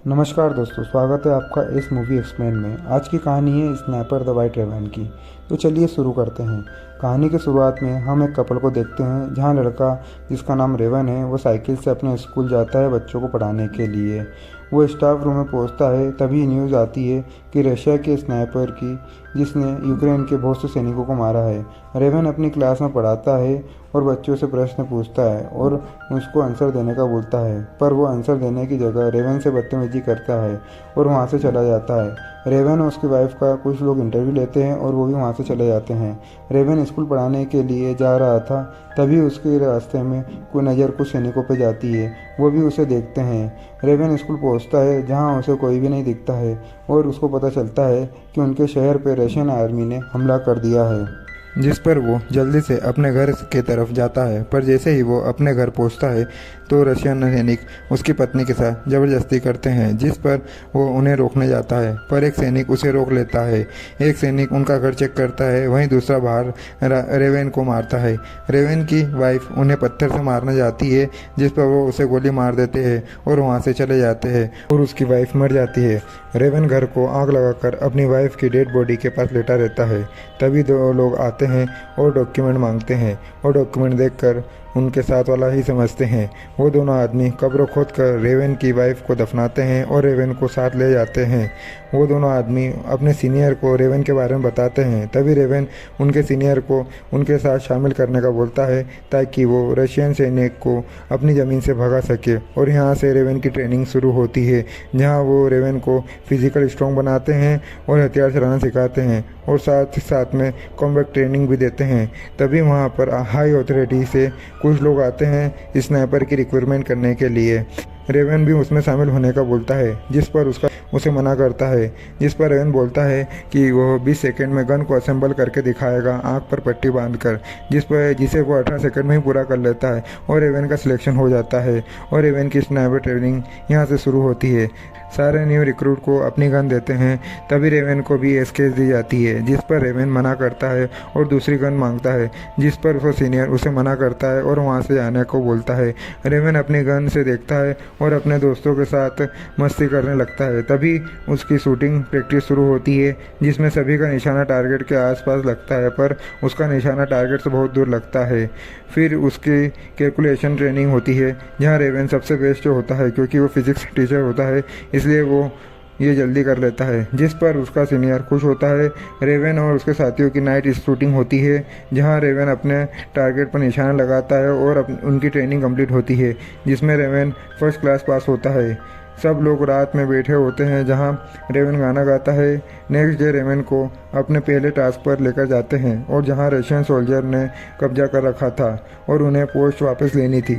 नमस्कार दोस्तों, स्वागत है आपका इस मूवी एक्सप्लेन में। आज की कहानी है स्नाइपर द वाइट रेवन की। तो चलिए शुरू करते हैं। कहानी की शुरुआत में हम एक कपल को देखते हैं जहां लड़का जिसका नाम रेवन है वो साइकिल से अपने स्कूल जाता है बच्चों को पढ़ाने के लिए। वो स्टाफ रूम में पहुंचता है, तभी न्यूज़ आती है कि रशिया के स्नाइपर की जिसने यूक्रेन के बहुत से सैनिकों को मारा है। रेवन अपनी क्लास में पढ़ाता है और बच्चों से प्रश्न पूछता है और उसको आंसर देने का बोलता है, पर वो आंसर देने की जगह रेवन से बदतमीजी करता है और वहाँ से चला जाता है। रेवन और उसकी वाइफ का कुछ लोग इंटरव्यू लेते हैं और वो भी वहाँ से चले जाते हैं। रेवन स्कूल पढ़ाने के लिए जा रहा था, तभी उसके रास्ते में कोई नज़र कुछ सैनिकों पर जाती है। वो भी उसे देखते हैं। रेवन स्कूल पहुँचता है जहाँ उसे कोई भी नहीं दिखता है और उसको पता चलता है कि उनके शहर पर रशियन आर्मी ने हमला कर दिया है, जिस पर वो जल्दी से अपने घर के तरफ जाता है। पर जैसे ही वो अपने घर पहुंचता है तो रशियन सैनिक उसकी पत्नी के साथ ज़बरदस्ती करते हैं, जिस पर वो उन्हें रोकने जाता है, पर एक सैनिक उसे रोक लेता है। एक सैनिक उनका घर चेक करता है, वहीं दूसरा बाहर रेवन को मारता है। रेवन की वाइफ उन्हें पत्थर से मारने जाती है, जिस पर वो उसे गोली मार देते हैं और वहाँ से चले जाते हैं और उसकी वाइफ मर जाती है। रेवन घर को आग लगाकर अपनी वाइफ की डेड बॉडी के पास लेटा रहता है। तभी दो लोग आते हैं और डॉक्यूमेंट मांगते हैं और डॉक्यूमेंट देखकर उनके साथ वाला ही समझते हैं। वो दोनों आदमी कब्र खोद कर रेवन की वाइफ को दफनाते हैं और रेवन को साथ ले जाते हैं। वो दोनों आदमी अपने सीनियर को रेवन के बारे में बताते हैं। तभी रेवन उनके सीनियर को उनके साथ शामिल करने का बोलता है ताकि वो रशियन सैनिक को अपनी ज़मीन से भगा सके। और यहाँ से रेवन की ट्रेनिंग शुरू होती है, जहाँ वो रेवन को फिजिकल स्ट्रॉन्ग बनाते हैं और हथियार चलाना सिखाते हैं और साथ ही साथ में कॉम्बैट ट्रेनिंग भी देते हैं। तभी वहाँ पर हाई अथॉरिटी से कुछ लोग आते हैं स्नाइपर की रिक्वायरमेंट करने के लिए। रेवन भी उसमें शामिल होने का बोलता है, जिस पर उसे मना करता है। जिस पर रेवन बोलता है कि वो 20 सेकंड में गन को असेंबल करके दिखाएगा, आंख पर पट्टी बांधकर, जिसे वो 18 सेकंड में ही पूरा कर लेता है और रेवन का सिलेक्शन हो जाता है और रेवन की स्नाइपर ट्रेनिंग यहाँ से शुरू होती है। सारे न्यू रिक्रूट को अपनी गन देते हैं। तभी रेवन को भी एसकेस दी जाती है, जिस पर रेवन मना करता है और दूसरी गन मांगता है, जिस पर वो सीनियर उसे मना करता है और वहाँ से आने को बोलता है। रेवन अपनी गन से देखता है और अपने दोस्तों के साथ मस्ती करने लगता है। तभी उसकी शूटिंग प्रैक्टिस शुरू होती है, जिसमें सभी का निशाना टारगेट के आसपास लगता है, पर उसका निशाना टारगेट से बहुत दूर लगता है। फिर उसकी कैलकुलेशन ट्रेनिंग होती है, जहाँ रेवन सबसे बेस्ट होता है क्योंकि वो फिजिक्स टीचर होता है, इसलिए वो ये जल्दी कर लेता है। जिस पर उसका सीनियर खुश होता है। रेवन और उसके साथियों की नाइट शूटिंग होती है, जहां रेवन अपने टारगेट पर निशाना लगाता है और उनकी ट्रेनिंग कंप्लीट होती है, जिसमें रेवन फर्स्ट क्लास पास होता है। सब लोग रात में बैठे होते हैं, जहां रेवन गाना गाता है। नेक्स्ट डे रेवन को अपने पहले टास्क पर लेकर जाते हैं और जहां रशियन सोल्जर ने कब्जा कर रखा था और उन्हें पोस्ट वापस लेनी थी,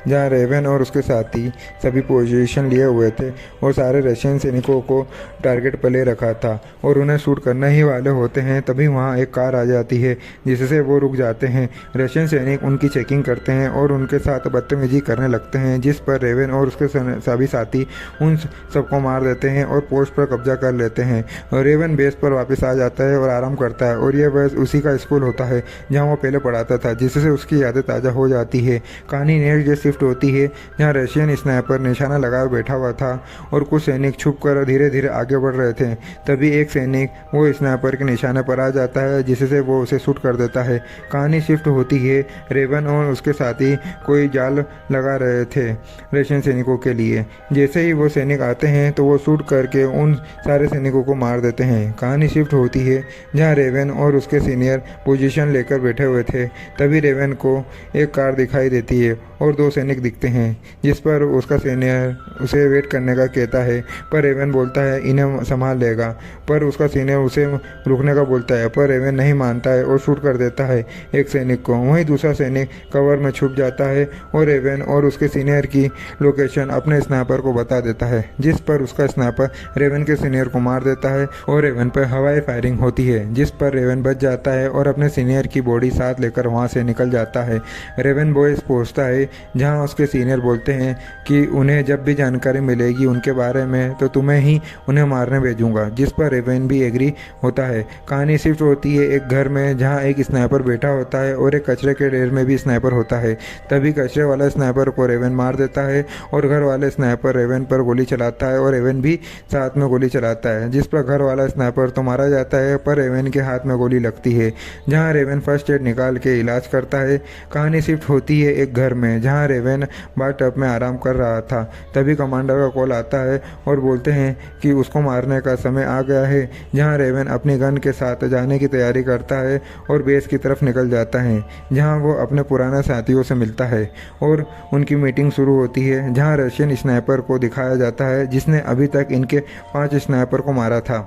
जहां रेवन और उसके साथी सभी पोजीशन लिए हुए थे और सारे रशियन सैनिकों को टारगेट पर ले रखा था और उन्हें शूट करने ही वाले होते हैं। तभी वहां एक कार आ जाती है, जिससे वो रुक जाते हैं। रशियन सैनिक उनकी चेकिंग करते हैं और उनके साथ बदतमीजी करने लगते हैं, जिस पर रेवन और उसके सभी साथी उन सबको मार देते हैं और पोस्ट पर कब्जा कर लेते हैं। और रेवन बेस पर वापस आ जाता है और आराम करता है और यह बेस उसी का स्कूल होता है जहाँ वो पहले पढ़ाता था, जिससे उसकी यादें ताज़ा हो जाती है। कहानी नेक्स्ट डे शिफ्ट होती है, जहाँ रशियन स्नाइपर निशाना लगाए बैठा हुआ था और कुछ सैनिक छुपकर धीरे धीरे आगे बढ़ रहे थे। तभी एक सैनिक वो स्नाइपर के निशाने पर आ जाता है, जिससे वो उसे शूट कर देता है। कहानी शिफ्ट होती है, रेवन और उसके साथी कोई जाल लगा रहे थे रशियन सैनिकों के लिए। जैसे ही वो सैनिक आते हैं तो वो शूट करके उन सारे सैनिकों को मार देते हैं। कहानी शिफ्ट होती है, जहाँ रेवन और उसके सीनियर पोजीशन लेकर बैठे हुए थे। तभी रेवन को एक कार दिखाई देती है और दो सैनिक दिखते हैं, जिस पर उसका सीनियर उसे वेट करने का कहता है, पर रेवन बोलता है इन्हें संभाल लेगा। पर उसका सीनियर उसे रुकने का बोलता है, पर रेवन नहीं मानता है और शूट कर देता है एक सैनिक को। वहीं दूसरा सैनिक कवर में छुप जाता है और रेवन और उसके सीनियर की लोकेशन अपने स्नाइपर को बता देता है, जिस पर उसका स्नाइपर रेवन के सीनियर को मार देता है और रेवन पर हवाई फायरिंग होती है, जिस पर रेवन बच जाता है और अपने सीनियर की बॉडी साथ लेकर वहाँ से निकल जाता है। रेवन बॉयज पहुँचता है, जहां उसके सीनियर बोलते हैं कि उन्हें जब भी जानकारी मिलेगी उनके बारे में तो तुम्हें ही उन्हें मारने भेजूंगा, जिस पर रेवन भी एग्री होता है। कहानी शिफ्ट होती है एक घर में जहां एक स्नाइपर बैठा होता है और एक कचरे के ढेर में भी स्नाइपर होता है। तभी कचरे वाला स्नाइपर को रेवन मार देता है और घर वाले स्नाइपर रेवन पर गोली चलाता है और रेवन भी साथ में गोली चलाता है, जिस पर घर वाला स्नाइपर तो मारा जाता है पर रेवन के हाथ में गोली लगती है, जहां रेवन फर्स्ट एड निकाल के इलाज करता है। कहानी शिफ्ट होती है एक घर में जहां रेवन बाथटब में आराम कर रहा था। तभी कमांडर का कॉल आता है और बोलते हैं कि उसको मारने का समय आ गया है, जहां रेवन अपनी गन के साथ जाने की तैयारी करता है और बेस की तरफ निकल जाता है, जहां वो अपने पुराने साथियों से मिलता है और उनकी मीटिंग शुरू होती है, जहां रशियन स्नाइपर को दिखाया जाता है जिसने अभी तक इनके 5 स्नाइपर को मारा था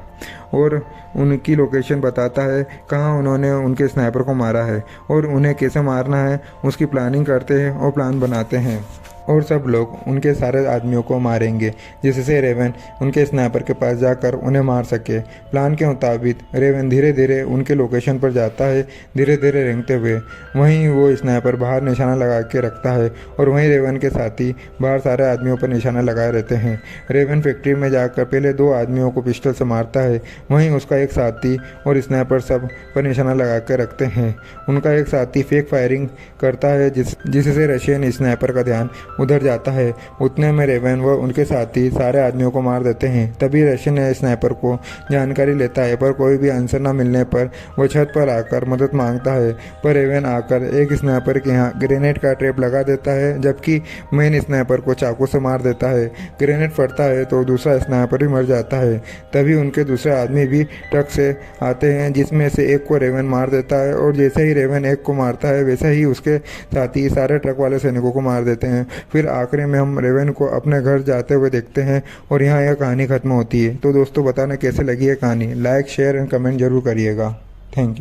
और उनकी लोकेशन बताता है कहाँ उन्होंने उनके स्नाइपर को मारा है और उन्हें कैसे मारना है उसकी प्लानिंग करते हैं और प्लान बनाते हैं और सब लोग उनके सारे आदमियों को मारेंगे, जिससे रेवन उनके स्नाइपर के पास जाकर उन्हें मार सके। प्लान के मुताबिक रेवन धीरे धीरे उनके लोकेशन पर जाता है, धीरे धीरे रेंगते हुए। वहीं वो स्नाइपर बाहर निशाना लगा के रखता है और वहीं रेवन के साथी बाहर सारे आदमियों पर निशाना लगाए रहते हैं। रेवन फैक्ट्री में जाकर पहले 2 आदमियों को पिस्टल से मारता है, वहीं उसका एक साथी और स्नाइपर सब पर निशाना लगा कर रखते हैं। उनका एक साथी फेक फायरिंग करता है जिससे रशियन स्नाइपर का ध्यान उधर जाता है। उतने में रेवन व उनके साथी सारे आदमियों को मार देते हैं। तभी रशियन स्नाइपर को जानकारी लेता है पर कोई भी आंसर न मिलने पर वो छत पर आकर मदद मांगता है, पर रेवन आकर एक स्नाइपर के यहाँ ग्रेनेड का ट्रैप लगा देता है, जबकि मेन स्नाइपर को चाकू से मार देता है। ग्रेनेड फटता है तो दूसरा स्नाइपर भी मर जाता है। तभी उनके दूसरे आदमी भी ट्रक से आते हैं, जिसमें से एक को रेवन मार देता है और जैसे ही रेवन एक को मारता है वैसे ही उसके साथी सारे ट्रक वाले सैनिकों को मार देते हैं। फिर आखिर में हम रेवन को अपने घर जाते हुए देखते हैं और यहाँ यह कहानी खत्म होती है। तो दोस्तों बताना कैसे लगी है कहानी। लाइक शेयर एंड कमेंट जरूर करिएगा। Thank you.